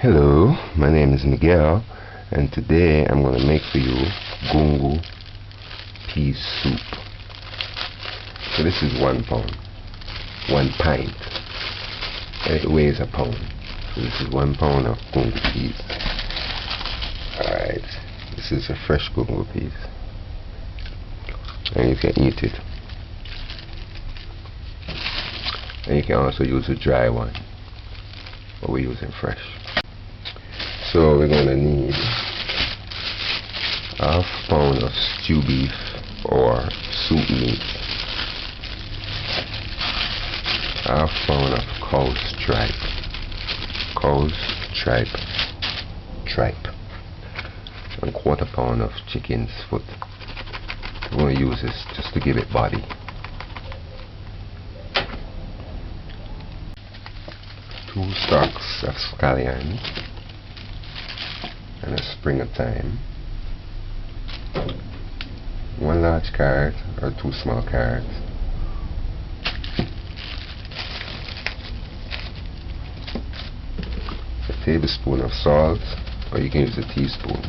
Hello, my name is Miguel, and today I'm going to make for you Gungo Beans Soup. So this is 1 pound, 1 pint, and it weighs a pound. So this is 1 pound of Gungo peas. Alright, this is a fresh Gungo peas, and you can eat it. And you can also use a dry one, but we're using fresh. So we're going to need ½ pound of stew beef or soup meat, ½ pound of cow's tripe, 1/4 pound of chicken's foot. We're going to use this just to give it body. 2 stalks of scallion and a spring of thyme, 1 large carrot or 2 small carrots, a tablespoon of salt, or you can use a teaspoon.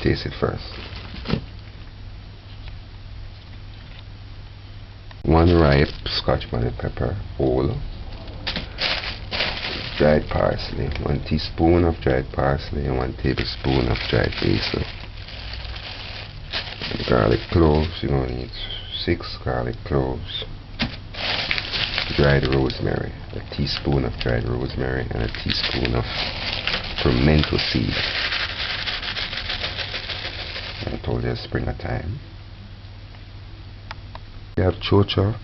Taste it first. 1 ripe Scotch bonnet pepper whole, dried parsley, 1 teaspoon of dried parsley and 1 tablespoon of dried basil. And garlic cloves, you're going to need 6 garlic cloves. Dried rosemary, a teaspoon of dried rosemary and a teaspoon of pimento seed. I told you a spring of thyme. You have chocha,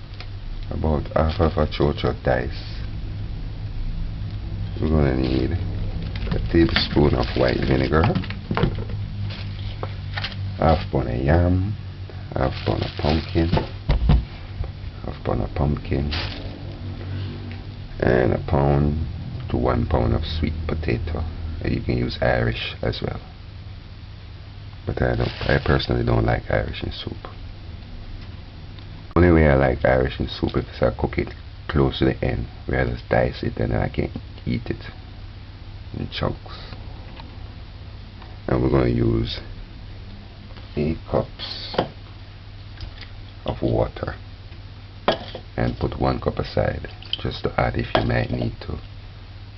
about half of a chocha diced. We're going to need a tablespoon of white vinegar, ½ pound of yam, ½ pound of pumpkin, and 1 pound to 1 pound of sweet potato. You can use Irish as well, but I personally don't like Irish in soup. Only way I like Irish in soup is if I cook it close to the end, where I just dice it and then I can eat it in chunks. And we're going to use 8 cups of water and put 1 cup aside just to add if you might need to,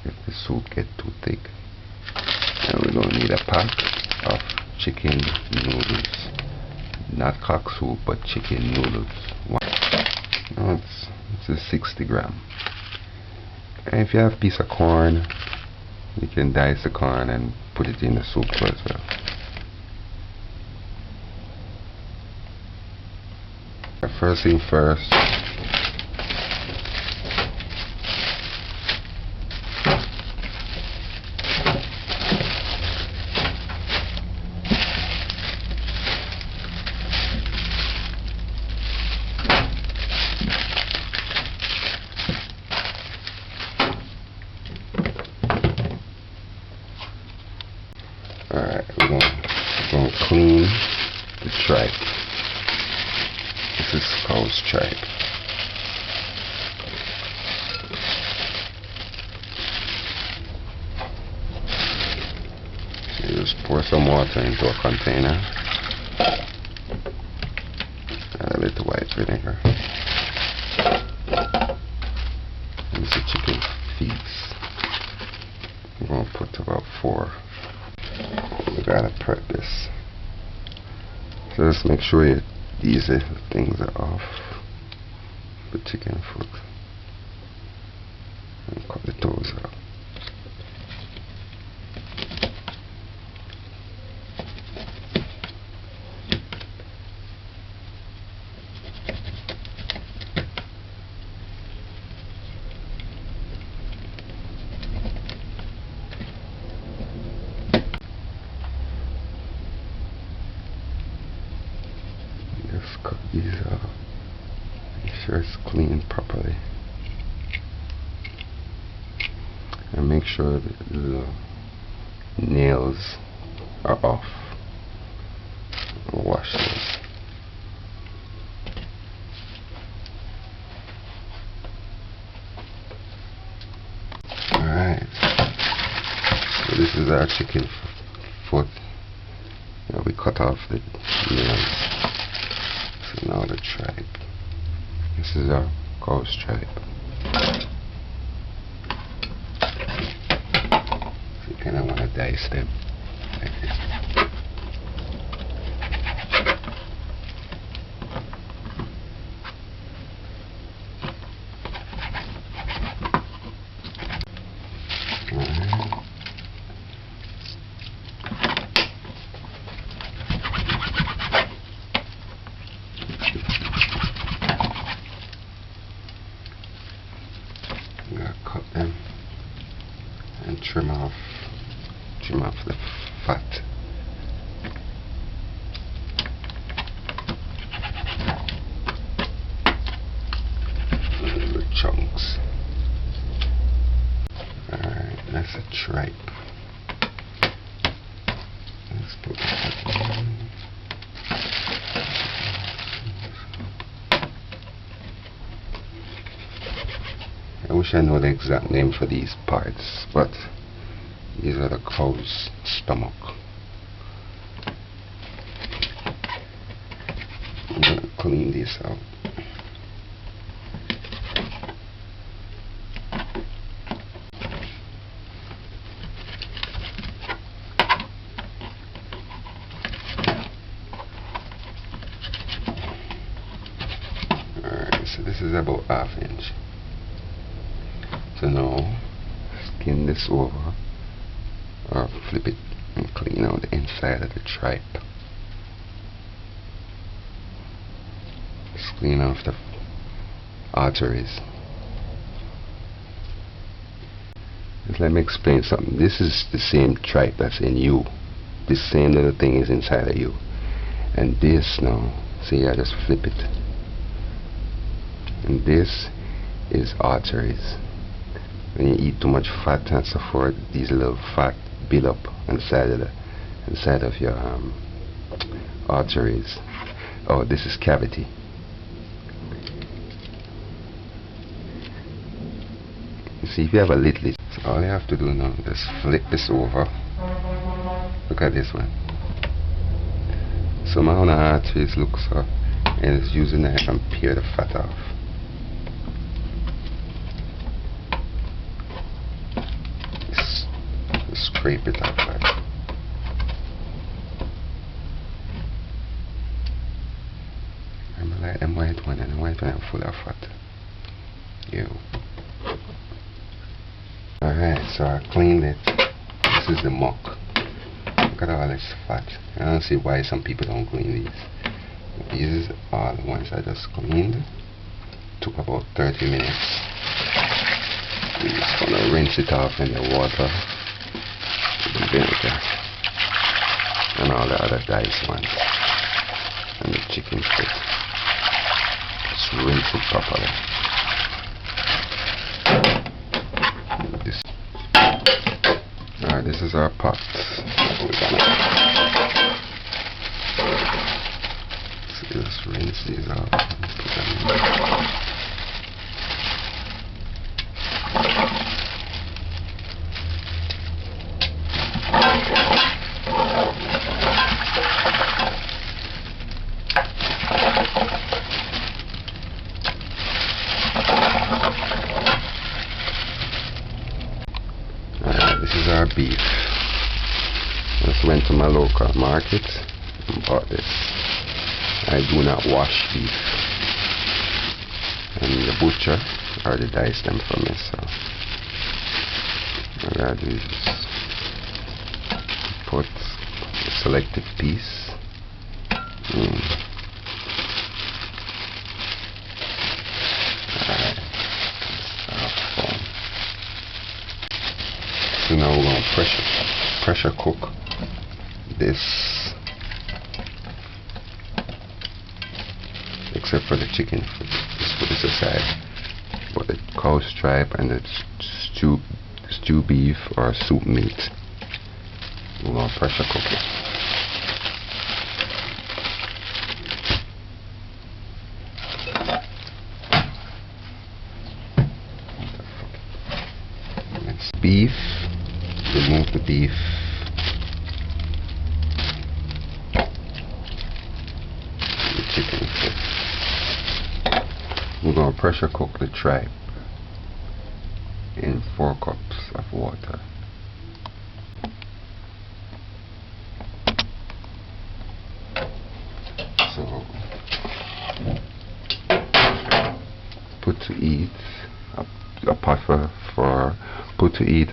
if the soup get too thick. And we're going to need a pack of chicken noodles, not cock soup but chicken noodles. It's a 60 gram. And if you have a piece of corn, you can dice the corn and put it in the soup as well. First thing first, alright, we're going to clean the tripe. This is cow's tripe. So you just pour some water into a container, add a little white vinegar, and this is chicken feet. I'm going to put about 4. We gotta prep this. So just make sure these things are off the chicken foot and cut the toes out. Just cut these out. Make sure it's cleaned properly. And make sure that the nails are off. Wash those. Alright. So this our chicken foot. We cut off the nails. So now the tripe. This is our cow's tripe. So you kind of want to dice them like this. Cut them and trim off the fat. The chunks. Alright, that's a tripe. Let's put that in. I wish I know the exact name for these parts, but these are the cow's stomach. I'm gonna clean this out. Alright, so this is about 1/2 inch. So now skin this over or flip it and clean out the inside of the tripe. Just clean off the arteries. Just let me explain something. This is the same tripe that's in you. This same little thing is inside of you. And this now, see, I just flip it. And this is arteries. When you eat too much fat and so forth, these little fat build up inside of your arteries. Oh, this is cavity. You see, if you have a lid, so all you have to do now is flip this over. Look at this one. So my own arteries look so, and it's using that and peel the fat off. Scrape it out like that. I like them white one, and the white one are full of fat. Ew. Alright, so I cleaned it. This is the muck. Look at all this fat. I don't see why some people don't clean these. But these are the ones I just cleaned. Took about 30 minutes. I'm just gonna rinse it off in the water. Vinegar and all the other diced ones and the chicken foot. Just rinse it properly. Alright, this is our pot. So just rinse these out and put them in. This is our beef. Just went to my local market and bought this. I do not wash beef, and the butcher already diced them for me, so all I gotta do is just put a selected piece. So now we're going to pressure cook this, except for the chicken. Just put this aside. But the cow's tripe and the stew beef or soup meat, we're going to pressure cook it. Beef, remove the beef We're going to pressure cook the tripe in 4 cups of water. So put to heat a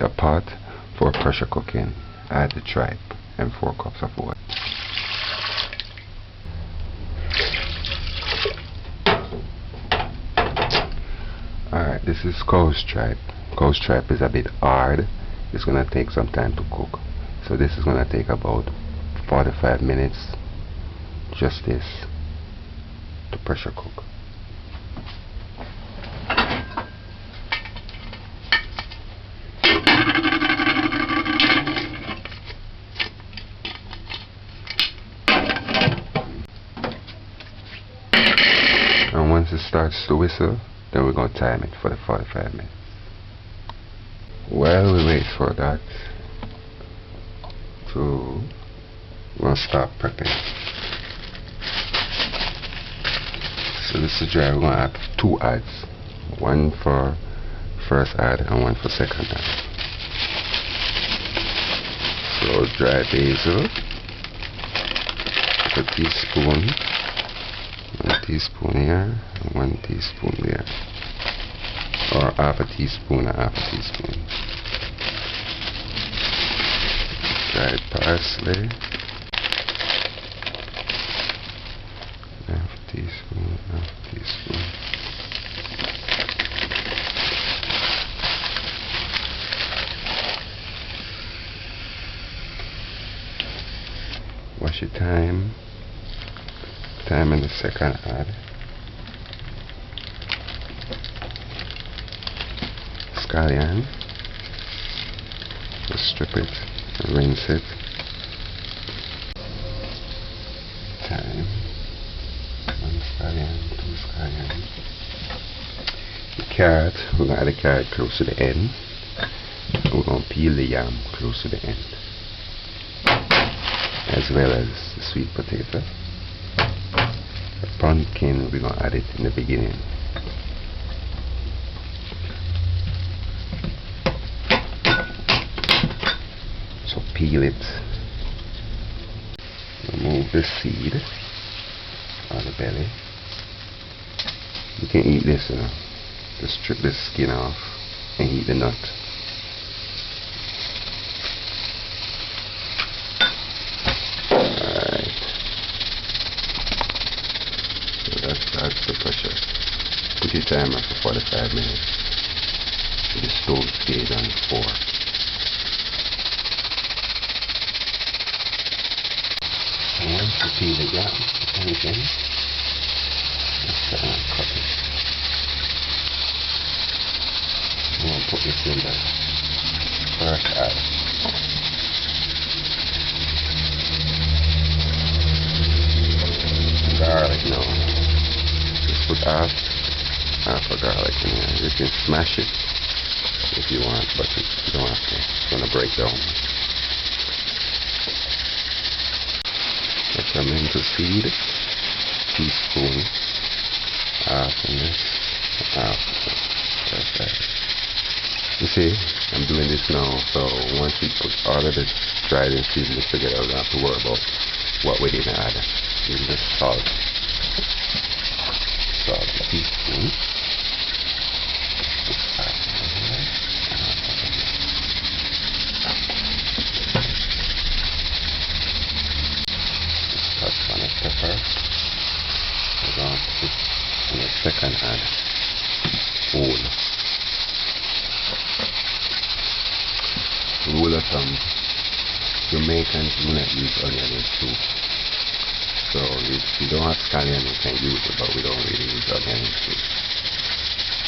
pot for pressure cooking. Add the tripe and 4 cups of water. Alright, this is cow's tripe. Cow's tripe is a bit hard. It's gonna take some time to cook. So this is gonna take about 45 minutes. Just this to pressure cook. And once it starts to whistle, then we're going to time it for the 45 minutes. While we wait for that we're going to start prepping. So this is dry. We're going to add 2 adds. One for first add and one for second add. So dry basil, a teaspoon. 1 teaspoon here and 1 teaspoon there, or half a teaspoon and half a teaspoon. Dried parsley, half a teaspoon, half a teaspoon. Wash your thyme in the second add. Scallion, just strip it and rinse it. Thyme, 1 scallion, 2 scallion. The carrot, we're going to add the carrot close to the end. We're going to peel the yam close to the end, as well as the sweet potato. The pumpkin, we're going to add it in the beginning. So peel it, remove the seed out of the belly. You can eat this, just strip the skin off and eat the nut. That's the pressure. Put your timer for 45 minutes. The stove stays on 4. And once you peel the yam, anything, just cut it. I'm going to put this in the first add. Garlic now. Put half a garlic in here. You can smash it if you want, but you don't have to. It's going to break down. Peppermint seed, teaspoon, half in this, half. Perfect. You see, I'm doing this now, so once we put all of the dried and seasonings together, we don't have to worry about what we didn't add. Even the salt. A teaspoon. Touch on a pepper. We're going to put in the second add whole. Rule of thumb, Jamaicans do not use onion in soup. So if you don't have scallion, you can use it, but we don't really use onion in soup.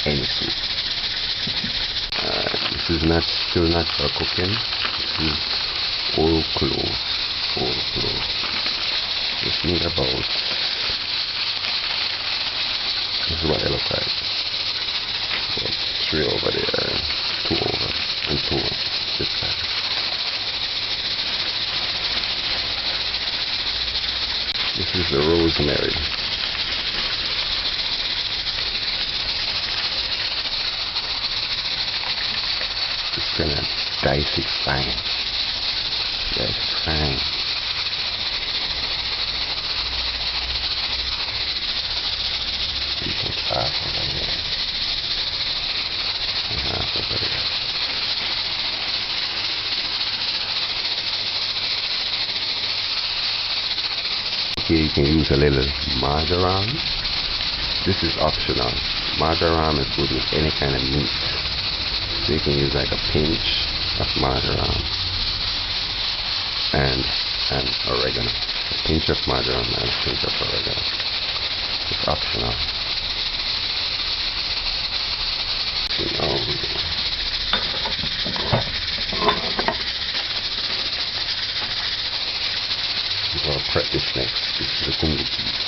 Any soup. This is still not for cooking. This is whole clove. Just need about, this is what they look like. About 3 over there, 2 over, and 2 on this side. This is the rosemary. dice it fine. Dice it fine. You put half over there. And half over there. Okay, you can use a little marjoram. This is optional. Marjoram is good with any kind of meat. So you can use like a pinch of marjoram and oregano. A pinch of marjoram and a pinch of oregano. It's optional. So now we're going to prep this next. This is the Gungo Beans.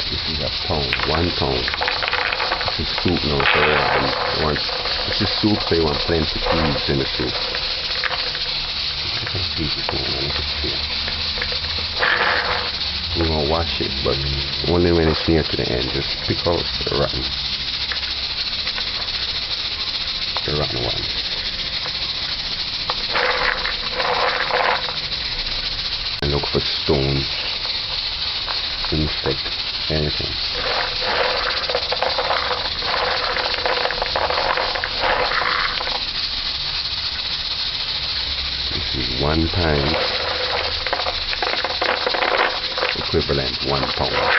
This is a pound, 1 pound. This is soup now, so this is soup, so you want plenty of cubes in the soup. You want to wash it, but only when it's near to the end. Just pick out the rotten one. And look for stones, insect, anything. This is 1 pint, equivalent 1 pound.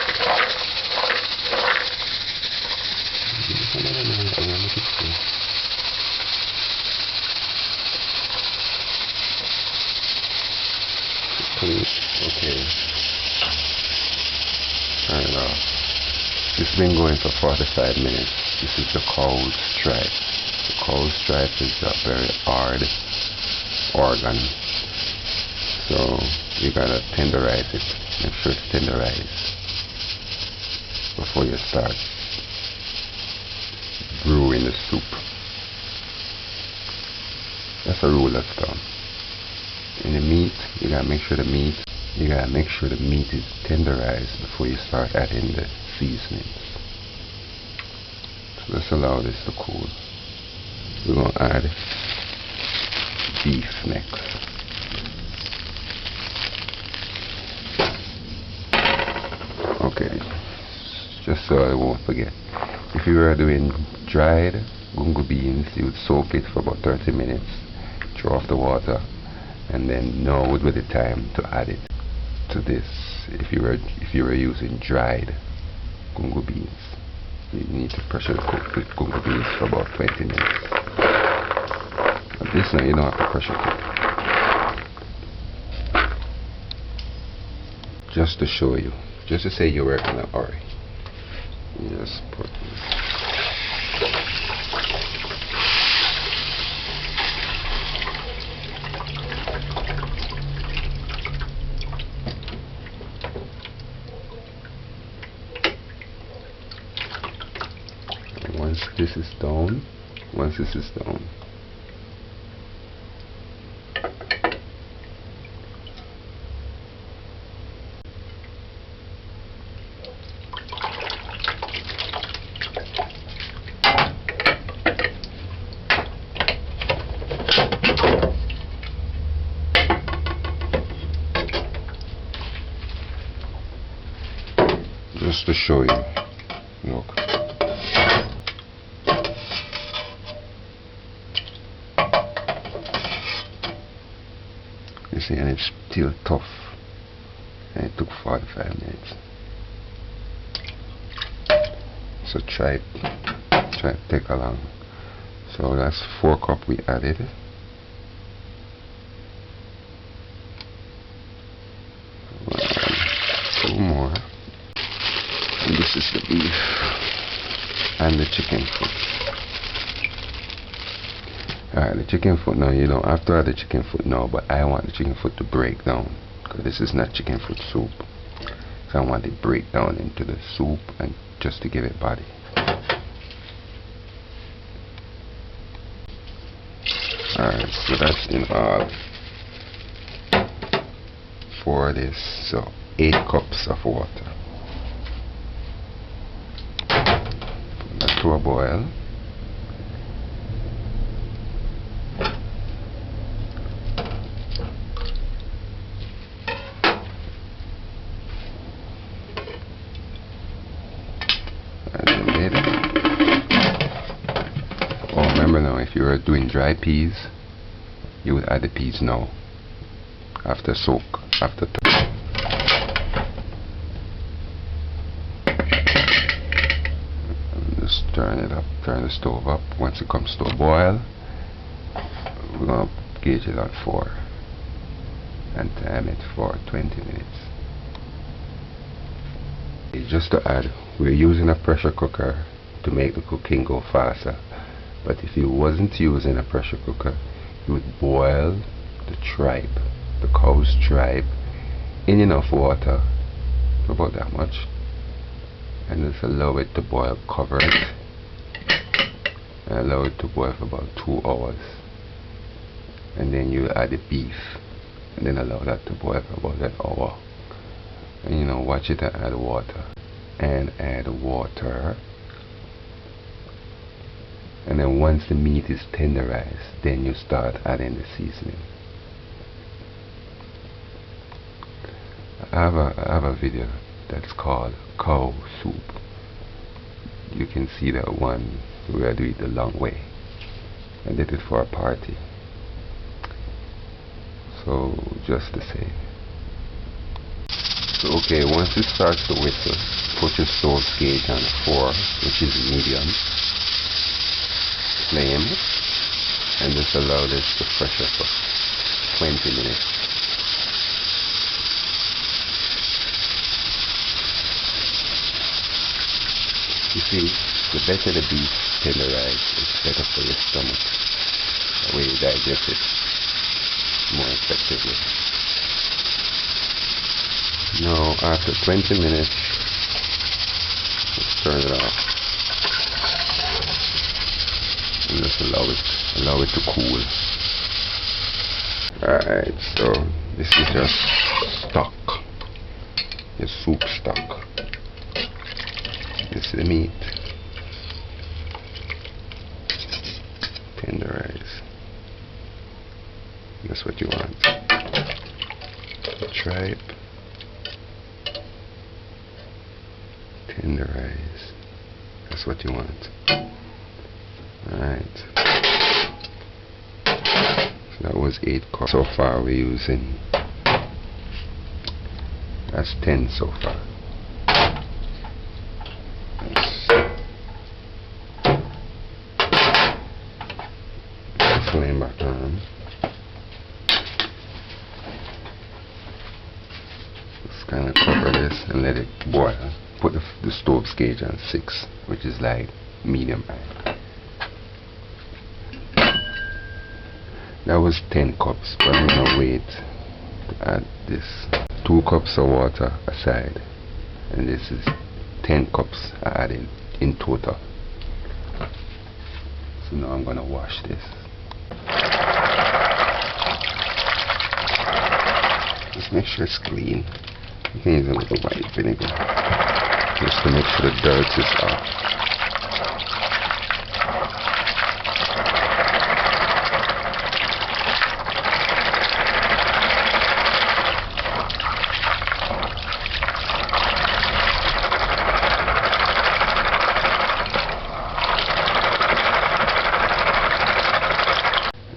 Okay. And this has been going for 45 minutes. This is the cow's stripe. The cow's stripe is a very hard organ, so you gotta tenderize it. Make sure it's tenderized before you start brewing the soup. That's a rule of thumb. In the meat, you gotta make sure the meat is tenderized before you start adding the seasonings. So let's allow this to cool. We're gonna add beef next. Okay, just so I won't forget. If you were doing dried gungo beans, you would soak it for about 30 minutes, throw off the water, and then now would be the time to add it to this. If you were using dried gungo beans, you need to pressure cook the gungo beans for about 20 minutes. But this one you don't have to pressure cook. Just to show you, just to say you're working in a hurry. You just put this. Once this is done, just to show you, look. You see, and it's still tough, and it took 45 minutes. So try to take along. So that's 4 cups we added. Two more. And this is the beef and the chicken foot. Alright, the chicken foot now, you don't have to add the chicken foot now, but I want the chicken foot to break down, because this is not chicken foot soup. So I want it break down into the soup and just to give it body. Alright, so that's in all for this. So 8 cups of water. Put that to a boil. Oh, remember now, if you were doing dry peas, you would add the peas now, after soak, after just turn it up, turn the stove up. Once it comes to a boil, we're going to gauge it at 4 and time it for 20 minutes. Just to add, we're using a pressure cooker to make the cooking go faster, but if you wasn't using a pressure cooker, you would boil the tripe, the cow's tripe, in enough water, about that much, and just allow it to boil. Cover it and allow it to boil for about 2 hours, and then you add the beef and then allow that to boil for about an hour. And you know, watch it and add water, and add water. And then once the meat is tenderized, then you start adding the seasoning. I have a video that's called cow soup. You can see that one where I do it the long way. I did it for a party. So just to say. So okay, once it starts to whistle, put your stove gauge on 4, which is medium flame, and just allow this to pressure for 20 minutes. You see, the better the beef tenderized, it's better for your stomach. That way you digest it more effectively. Now after 20 minutes, let's turn it off and just allow it to cool. Alright, so this is your stock, your soup stock. This is the meat. Tenderize. That's what you want. The tripe. Tenderize. That's what you want. Alright. So that was 8 cups. So far we're using, that's 10 so far. Flame back on. Just kind of cover this and let it boil. Put the stove's gauge on 6, which is like medium high. That was 10 cups, but I'm gonna wait to add this. 2 cups of water aside, and this is 10 cups I added in total. So now I'm gonna wash this. Just make sure it's clean. You can use a little white vinegar just to make sure the dirt is off.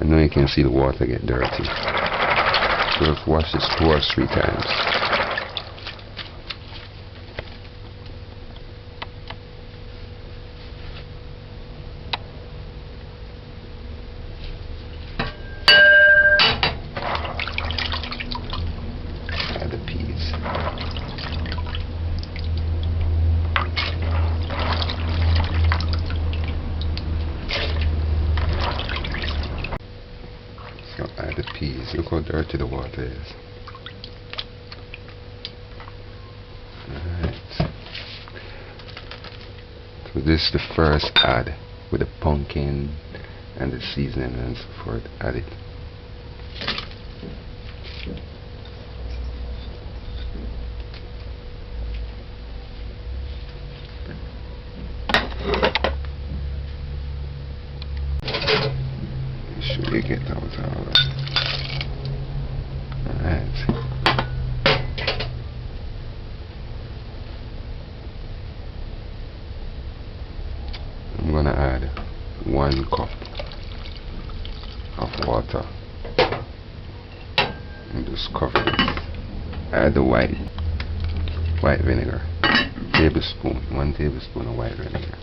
And now you can see the water get dirty. So let's wash this 2 or 3 times. Add the peas. So add the peas. Look how dirty the water is. So this is the first add with the pumpkin and the seasoning and so forth. Add it. Make sure you get out all that. Alright. I'm gonna add 1 cup of water and just cover this. Add the white vinegar, 1 tablespoon of white vinegar.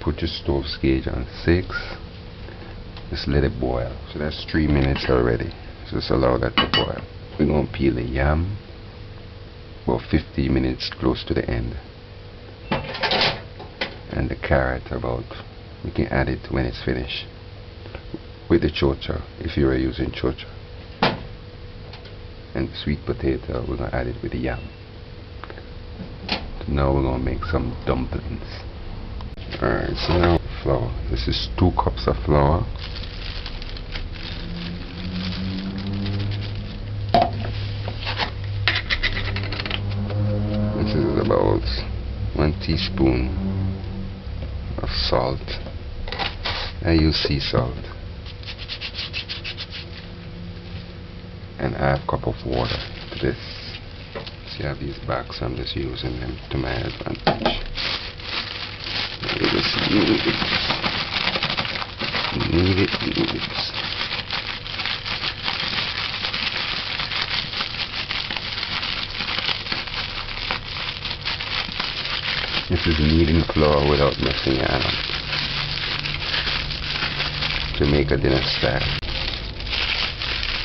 Put your stove gauge on 6. Just let it boil. So that's 3 minutes already. Just allow that to boil. We're gonna peel the yam about 15 minutes close to the end. And the carrot we can add it when it's finished with the chocha if you are using chocha. And the sweet potato, we're gonna add it with the yam. So now we're gonna make some dumplings. Alright, so now flour. This is 2 cups of flour. This is about 1 teaspoon of salt. I use sea salt. And a half cup of water to this. See, I have these bags, I'm just using them to my advantage. You just knead it. Knead it, knead it. This is kneading flour without messing it up. Jamaica dinner style.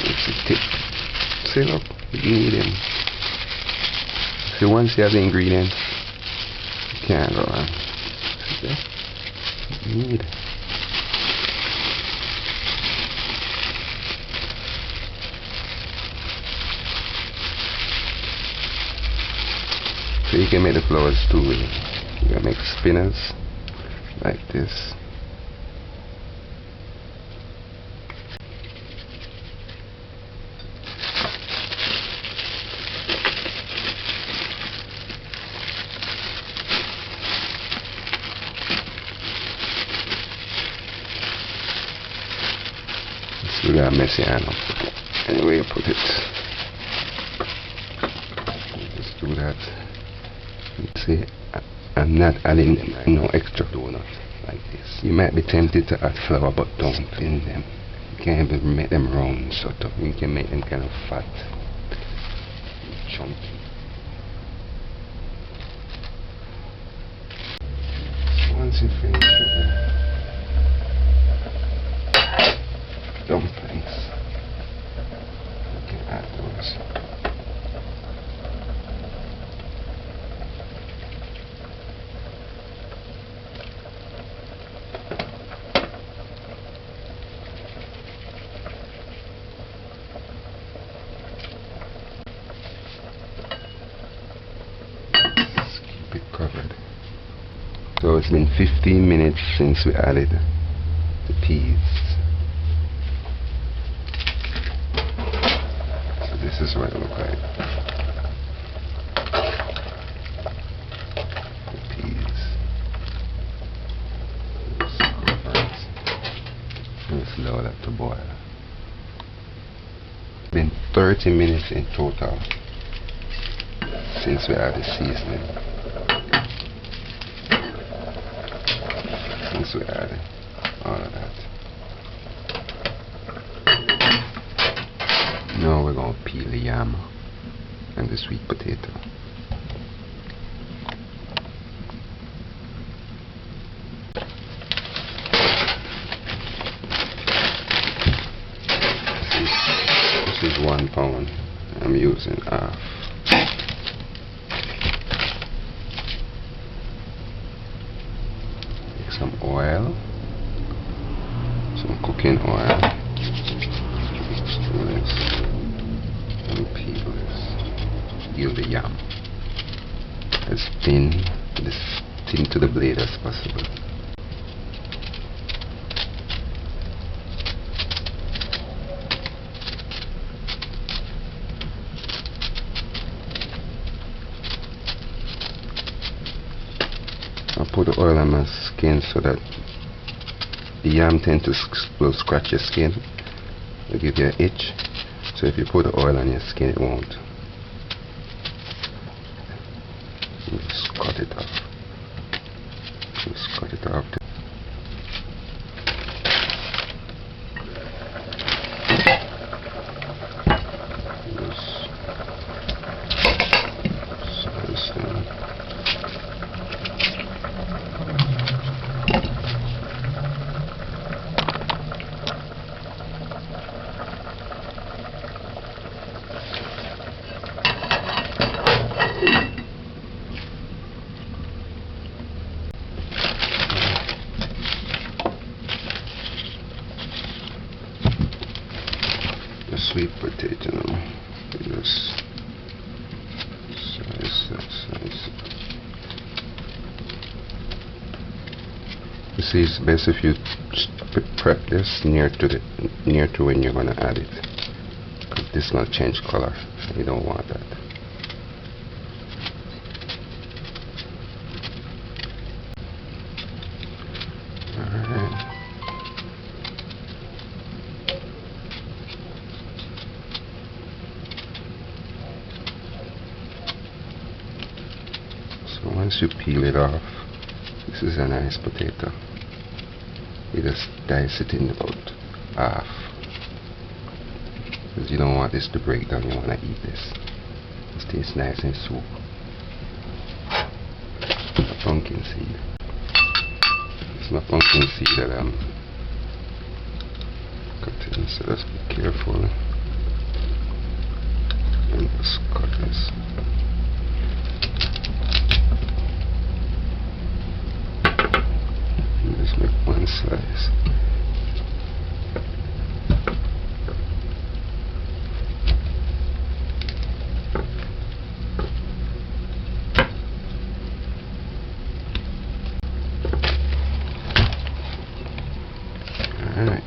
It's a tip. See, look, kneading. See, once you have the ingredients, you can't go wrong. See, knead. So you can make the flours 2 ways. You can make spinners like this. Let's do that messy animal. Anyway you put it. Just do that. See, I'm not adding no extra donuts like this. You might be tempted to add flour, but don't thin them. You can't even make them round, sort of. You can make them kind of fat, chunky. So once you finish with the dumplings, you can add those. Covered. So it's been 15 minutes since we added the peas. So this is what it looks like. The peas. Just cover it. And just allow that to boil. It's been 30 minutes in total since we added seasoning. Since we added all of that. Now we're going to peel the yam and the sweet potato. This is 1 pound. I'm using half. Some oil, some cooking oil, do this, and peel this, peel the yam as thin this thin to the blade as possible. I put the oil on my skin so that the yam tend to will scratch your skin. It'll give you an itch. So if you put the oil on your skin, it won't. Just cut it off. Just cut it off. Sweet potato now. Just slice. You see, it's best if you prep this near to when you're gonna add it, because this is gonna change color. You don't want that. Alright. So once you peel it off, this is a nice potato. You just dice it in about half, because you don't want this to break down. You want to eat this. It tastes nice in soup. A pumpkin seed. It's my pumpkin seed that I'm cutting, so just be careful and just cut this. Just make one slice. All right.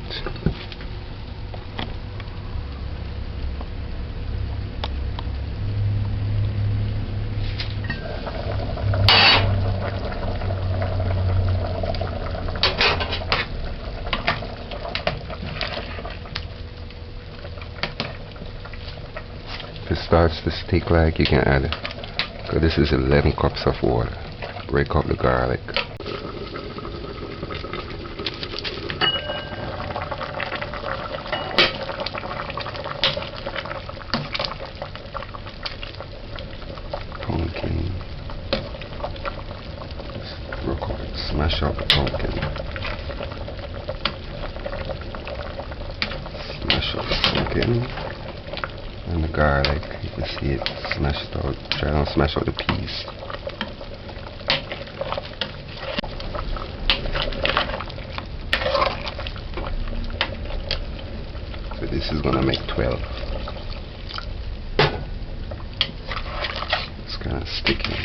If it starts to stick, like, you can add, because this is 11 cups of water. Break up the garlic. Pumpkin. Just work on it. Smash up the pumpkin. Smash up the pumpkin. And the garlic, you can see it smashed out. Try not to smash out the peas. So this is gonna make 12. It's kind of sticky.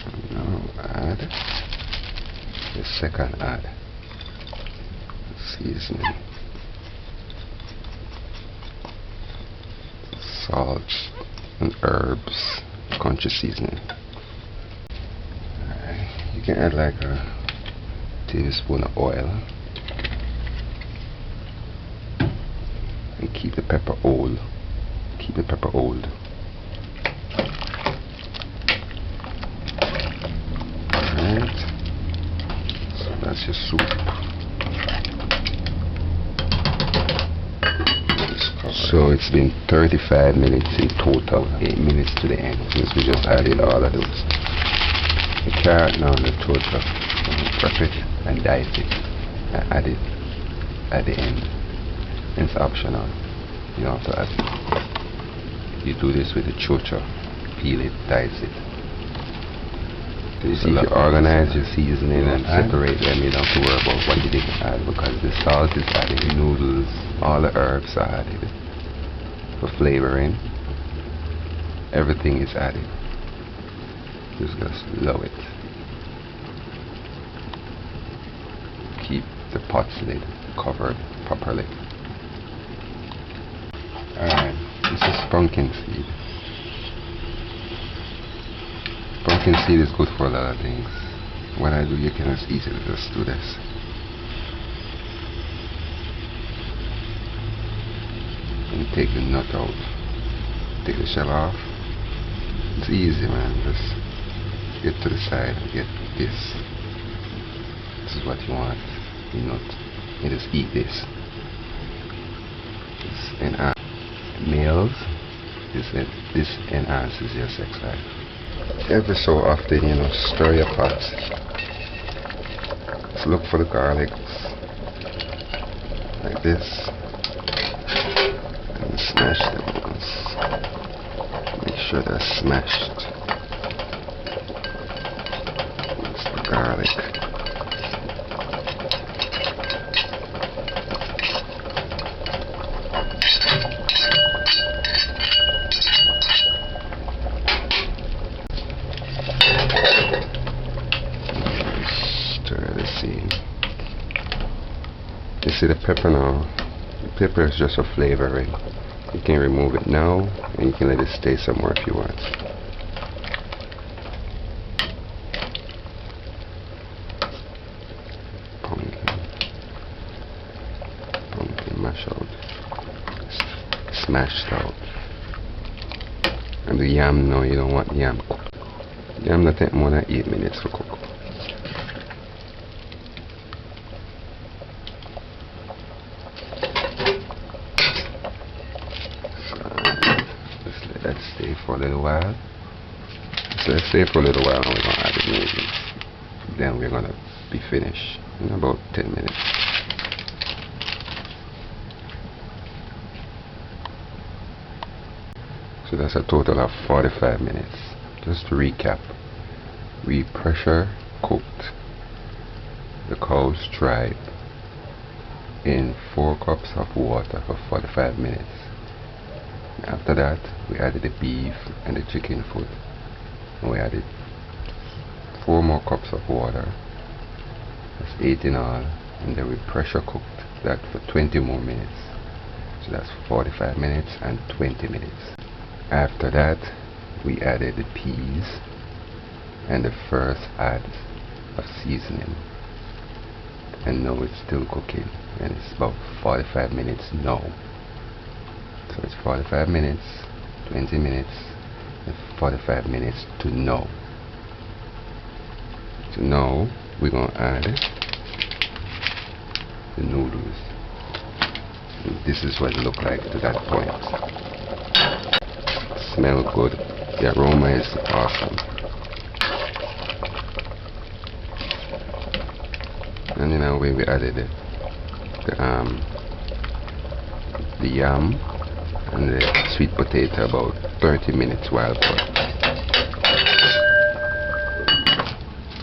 And now add the second seasoning. Salt and herbs, country seasoning. Alright, you can add like a tablespoon of oil and keep the pepper old. Keep the pepper old. Alright, so that's your soup. So it's been 35 minutes in total, 8 minutes to the end, since we just added all of those. The carrot now in the total, prep it and dice it and add it at the end. It's optional, you don't have to add it. You do this with the chocha, peel it, dice it. So you see, if you organize your seasoning and separate them, you don't have to worry about what you didn't add, because the salt is added, the noodles, all the herbs are added for flavoring. Everything is added. Just lower it. Keep the pot's lid covered properly. Alright, this is pumpkin seed. Pumpkin seed is good for a lot of things. What I do, you can just easily just do this. And take the nut out. Take the shell off. It's easy, man. Just get to the side and get this. This is what you want. The nut. You just eat this. And males, this enhances your sex life. Every so often, you know, stir your pots. Just look for the garlic like this, and smash them once. Make sure they're smashed. That's the garlic. You see the pepper now? The pepper is just a flavoring. You can remove it now, and you can let it stay somewhere if you want. Pumpkin mash out, smashed out. And the yam now, you don't want yam cooked. Yam that take more than 8 minutes to cook. Stay for a little while. So let's stay for a little while, and we're gonna add the noodles. Then we're gonna be finished in about 10 minutes. So that's a total of 45 minutes. Just to recap, we pressure cooked the cow's tripe in 4 cups of water for 45 minutes. After that, we added the beef and the chicken foot, and we added 4 more cups of water. That's 8 in all, and then we pressure cooked that for 20 more minutes. So that's 45 minutes and 20 minutes. After that, we added the peas and the first add of seasoning, and now it's still cooking, and it's about 45 minutes now. So it's 45 minutes, 20 minutes, and 45 minutes to now. So now we're going to add the noodles. And this is what it looked like to that point. Smell good. The aroma is awesome. And in a way we added the yam and the sweet potato about 30 minutes while cooked.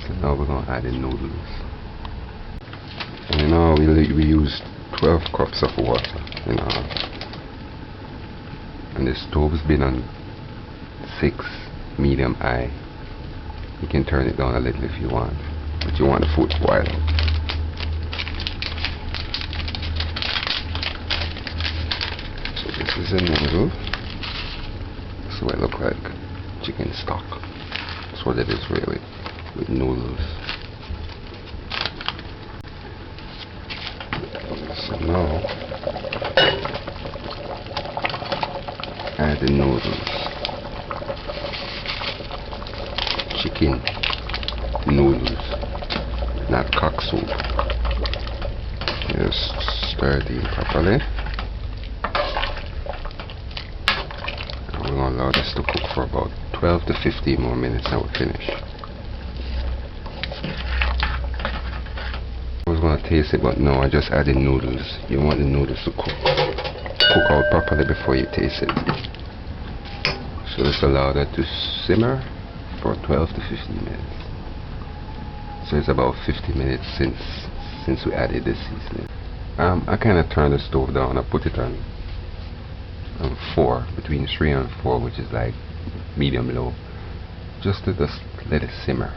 So now we're going to add the noodles. And you know, we used 12 cups of water, you know. And the stove's been on 6 medium high. You can turn it down a little if you want, but you want the food to boil out. This is a noodle. That's what it looks like. Chicken stock. That's what it is really, with noodles. So now, add the noodles. Chicken noodles, not cock soup. Just stir it in properly. We're going to allow this to cook for about 12 to 15 more minutes and we're finished. I was going to taste it, but no, I just added noodles. You want the noodles to cook out properly before you taste it. So just allow that to simmer for 12 to 15 minutes. So it's about 50 minutes since we added the seasoning. I kind of turned the stove down. I put it on 4, between 3 and 4, which is like medium low, just to just let it simmer.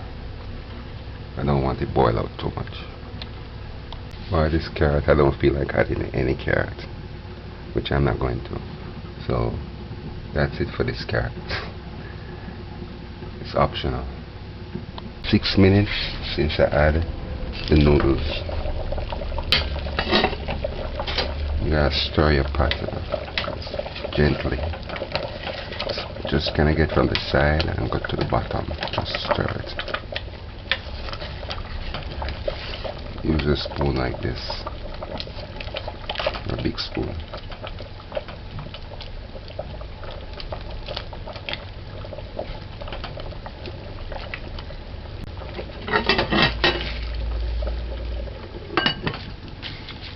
I don't want it to boil out too much. For this carrot, I don't feel like adding any carrot, which I'm not going to. So that's it for this carrot. It's optional. 6 minutes since I added the noodles. You gotta stir your pot gently. Just kind of get from the side and go to the bottom. Just stir it. Use a spoon like this, a big spoon.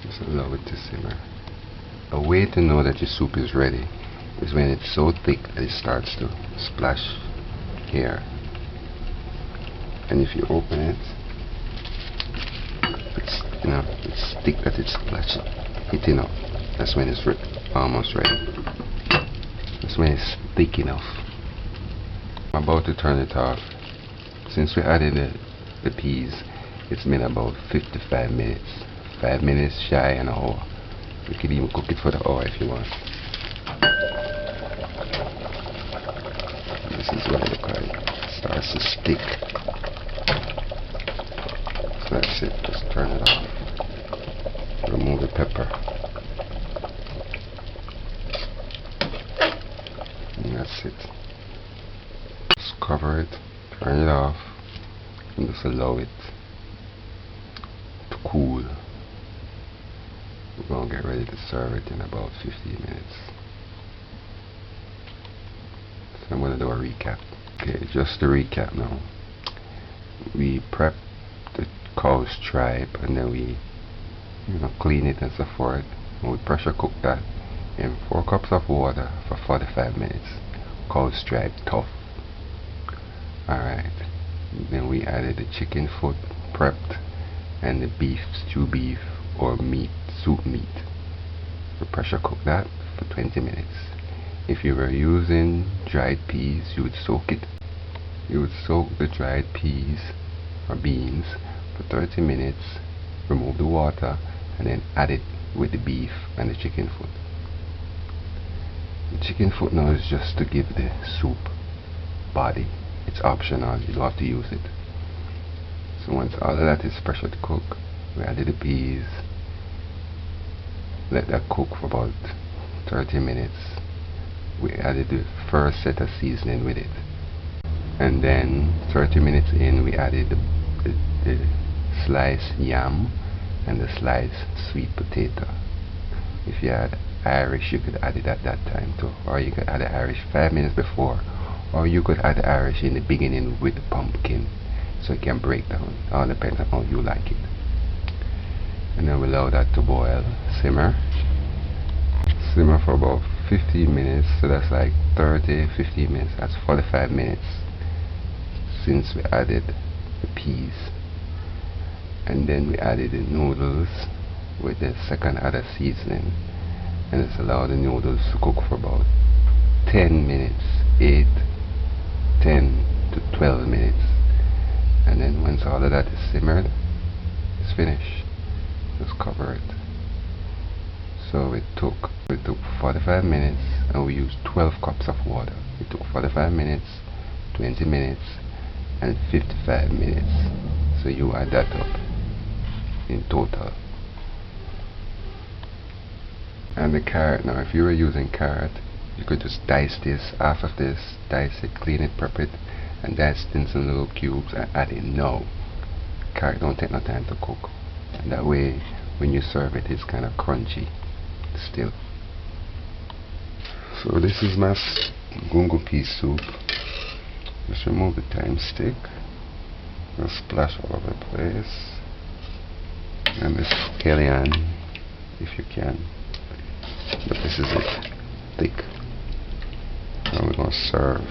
Just allow it to simmer. A way to know that your soup is ready is when it's so thick that it starts to splash here. And if you open it, it's thick that it's splashing, hitting up. That's when it's almost ready. That's when it's thick enough. I'm about to turn it off. Since we added the peas, it's been about 55 minutes. 5 minutes shy an hour. You could even cook it for the hour if you want. This is what it looks like. It starts to stick. So that's it. Just turn it off. Remove the pepper. And that's it. Just cover it. Turn it off. And just allow it to cool. We're going to get ready to serve it in about 15 minutes. So I'm going to do a recap. Okay, just to recap now. We prepped the cow's tripe and then we clean it and so forth. And we pressure cook that in 4 cups of water for 45 minutes. Cow's tripe tough. Alright. Then we added the chicken foot prepped and the beef, stew beef or meat, soup meat. We pressure cook that for 20 minutes. If you were using dried peas, you would soak it. You would soak the dried peas or beans for 30 minutes, remove the water, and then add it with the beef and the chicken foot. The chicken foot now is just to give the soup body. It's optional, you don't have to use it. So once all of that is pressure to cook, we added the peas, let that cook for about 30 minutes. We added the first set of seasoning with it, and then 30 minutes in we added the sliced yam and the sliced sweet potato. If you had Irish, you could add it at that time too, or you could add the Irish 5 minutes before, or you could add the Irish in the beginning with the pumpkin so it can break down. All depends on how you like it. And then we allow that to boil, simmer for about 15 minutes. So that's like 15 minutes, that's 45 minutes since we added the peas. And then we added the noodles with the second other seasoning, and just allow the noodles to cook for about 10 minutes, 10 to 12 minutes. And then once all of that is simmered, it's finished. Just cover it. So it took 45 minutes and we used 12 cups of water. It took 45 minutes, 20 minutes and 55 minutes. So you add that up in total. And the carrot, now if you were using carrot, you could just dice this, half of this, dice it, clean it, prep it, and dice it in some little cubes and add it now. Carrot don't take no time to cook, and that way when you serve it, it's kind of crunchy still. So this is my Gungo Beans Soup. Just remove the thyme stick, just splash all over the place, and this scallion if you can, but this is it, thick. Now we're going to serve.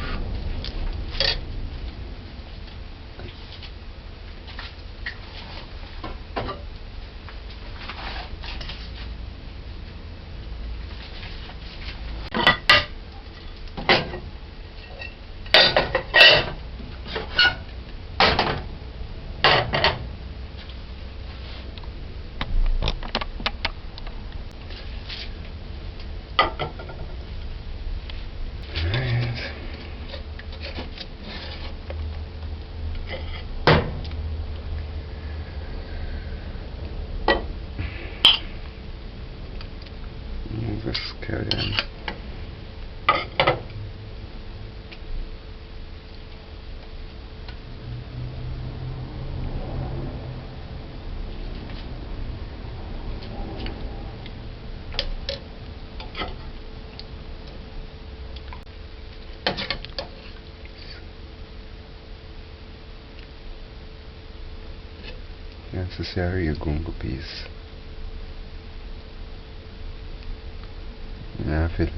vegetarian. Necessary gungo peas. You have to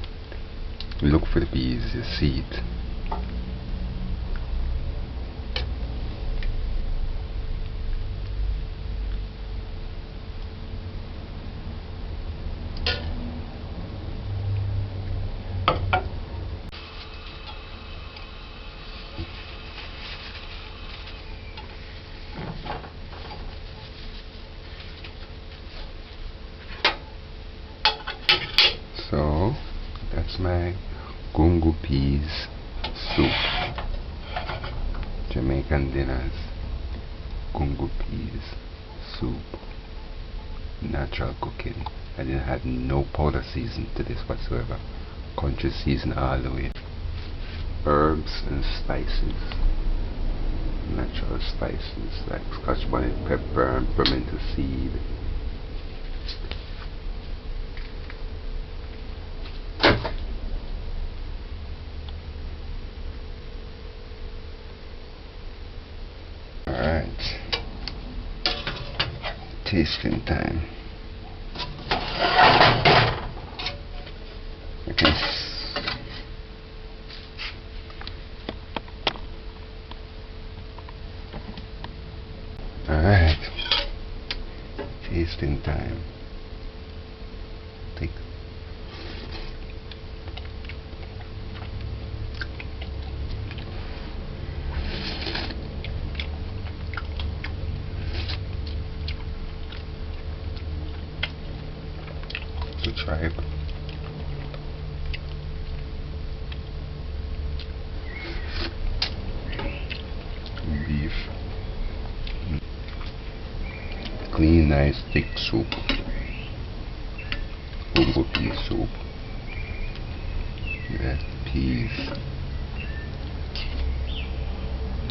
look for the peas, you see it. So that's my Gungo Peas Soup. Jamaican dinners. Gungo Peas Soup. Natural cooking. I didn't add no powder season to this whatsoever. Country season all the way. Herbs and spices. Natural spices like scotch bonnet pepper and pimento seed. Alright, tasting time. Alright, tasting time. Take the tribe. Beef. Clean, nice, thick soup. Gungo pea soup. Yeah, peas.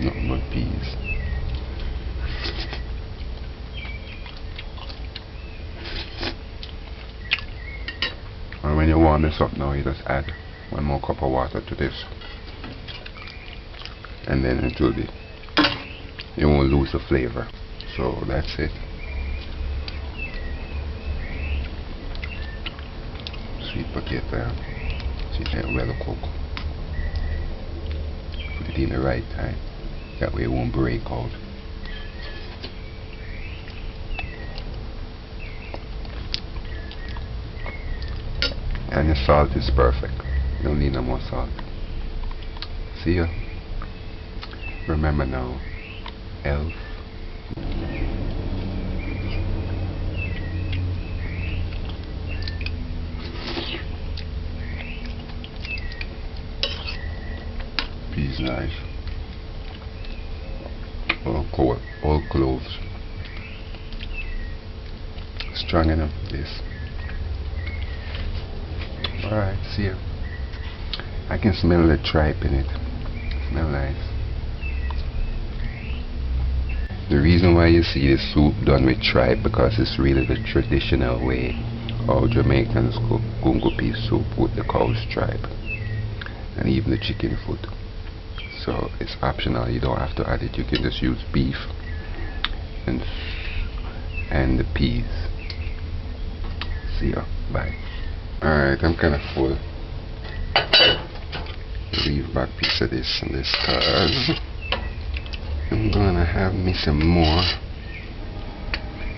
Nothing but peas. And when you warm this up now, you just add 1 more cup of water to this, and then it will be, you won't lose the flavor. So that's it. Sweet potato, see that well cooked. Put it in the right time, that way it won't break out. And the salt is perfect. You don't need no more salt. See ya. Remember now, health. Peas nice. All cloves. Strong enough this. Alright, see ya. I can smell the tripe in it. Smell nice. The reason why you see the soup done with tripe, because it's really the traditional way how Jamaicans cook gungo pea soup with the cow's tripe and even the chicken foot. So it's optional, you don't have to add it. You can just use beef and the peas. See ya. Bye. Alright, I'm kinda full. Leave back piece of this and this cause I'm gonna have me some more.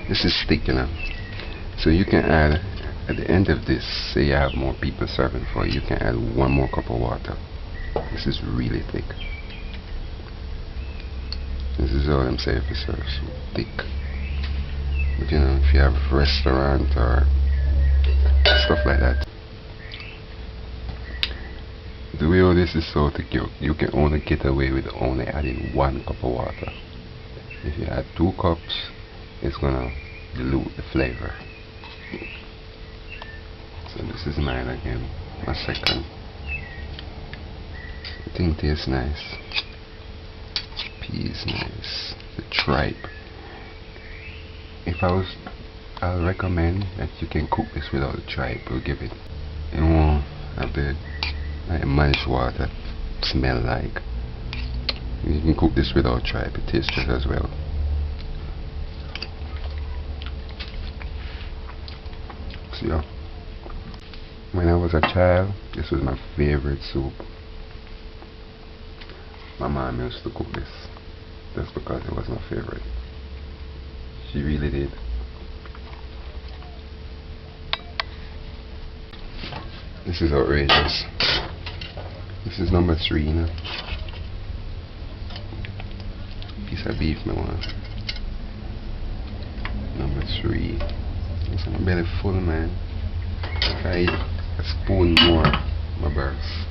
This is thick enough. So you can add, at the end of this, say you have more people serving for you, you can add 1 more cup of water. This is really thick. This is all I'm saying for serve, so thick. But you know, if you have a restaurant or stuff like that, the way all this is so thick, you can only get away with only adding 1 cup of water. If you add 2 cups, it's gonna dilute the flavor. So this is mine again, my second. The thing tastes nice. Peas nice. The tripe. If I'll recommend that you can cook this without the tripe. We'll give it, you know, a bit like managed water smell like. You can cook this without tripe. It tastes just as well. So yeah. When I was a child, this was my favorite soup. My mom used to cook this just because it was my favorite. She really did. This is outrageous. This is number 3, you know. Piece of beef, my one. Number 3. It's my belly full, man. If I eat a spoon more, my burst.